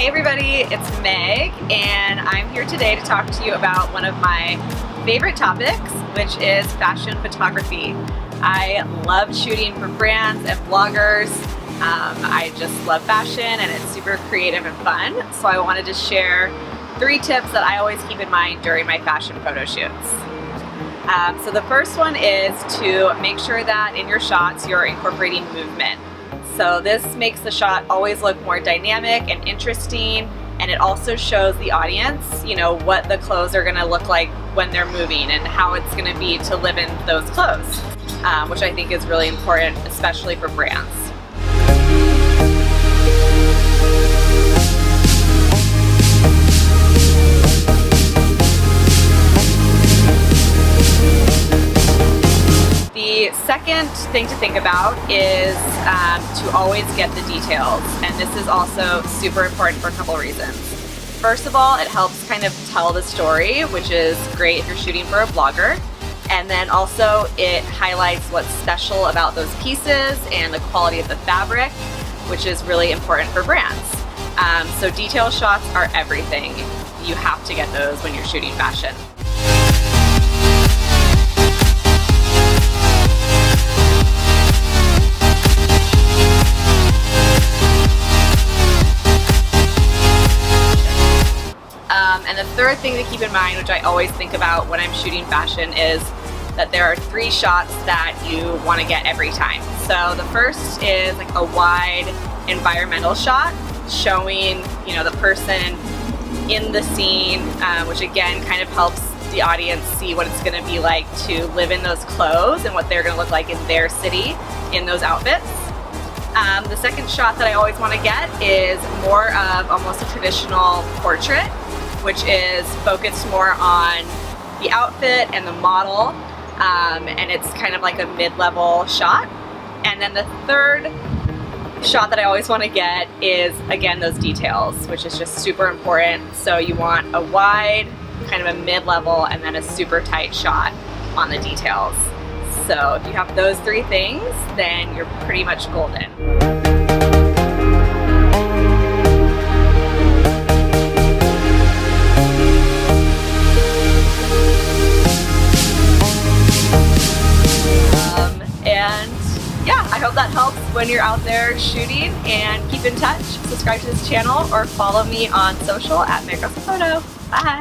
Hey everybody, it's Meg, and I'm here today to talk to you about one of my favorite topics, which is fashion photography. I love shooting for brands and bloggers. I just love fashion and it's super creative and fun, so I wanted to share 3 tips that I always keep in mind during my fashion photo shoots. So the first one is to make sure that in your shots you're incorporating movement. So this makes the shot always look more dynamic and interesting, and it also shows the audience, what the clothes are going to look like when they're moving and how it's going to be to live in those clothes, which I think is really important, especially for brands. The second thing to think about is to always get the details, and this is also super important for a couple reasons. First of all, it helps kind of tell the story, which is great if you're shooting for a blogger, and then also it highlights what's special about those pieces and the quality of the fabric, which is really important for brands. So detail shots are everything. You have to get those when you're shooting fashion. And the third thing to keep in mind, which I always think about when I'm shooting fashion, is that there are 3 shots that you want to get every time. So the first is like a wide environmental shot showing, the person in the scene, which again kind of helps the audience see what it's going to be like to live in those clothes and what they're going to look like in their city in those outfits. The second shot that I always want to get is more of almost a traditional portrait, which is focused more on the outfit and the model, and it's kind of like a mid-level shot. And then the third shot that I always want to get is, again, those details, which is just super important. So you want a wide, kind of a mid-level, and then a super tight shot on the details. So if you have those 3 things, then you're pretty much golden. And yeah, I hope that helps when you're out there shooting, and keep in touch. Subscribe to this channel or follow me on social at Meg Russell Photo. Bye!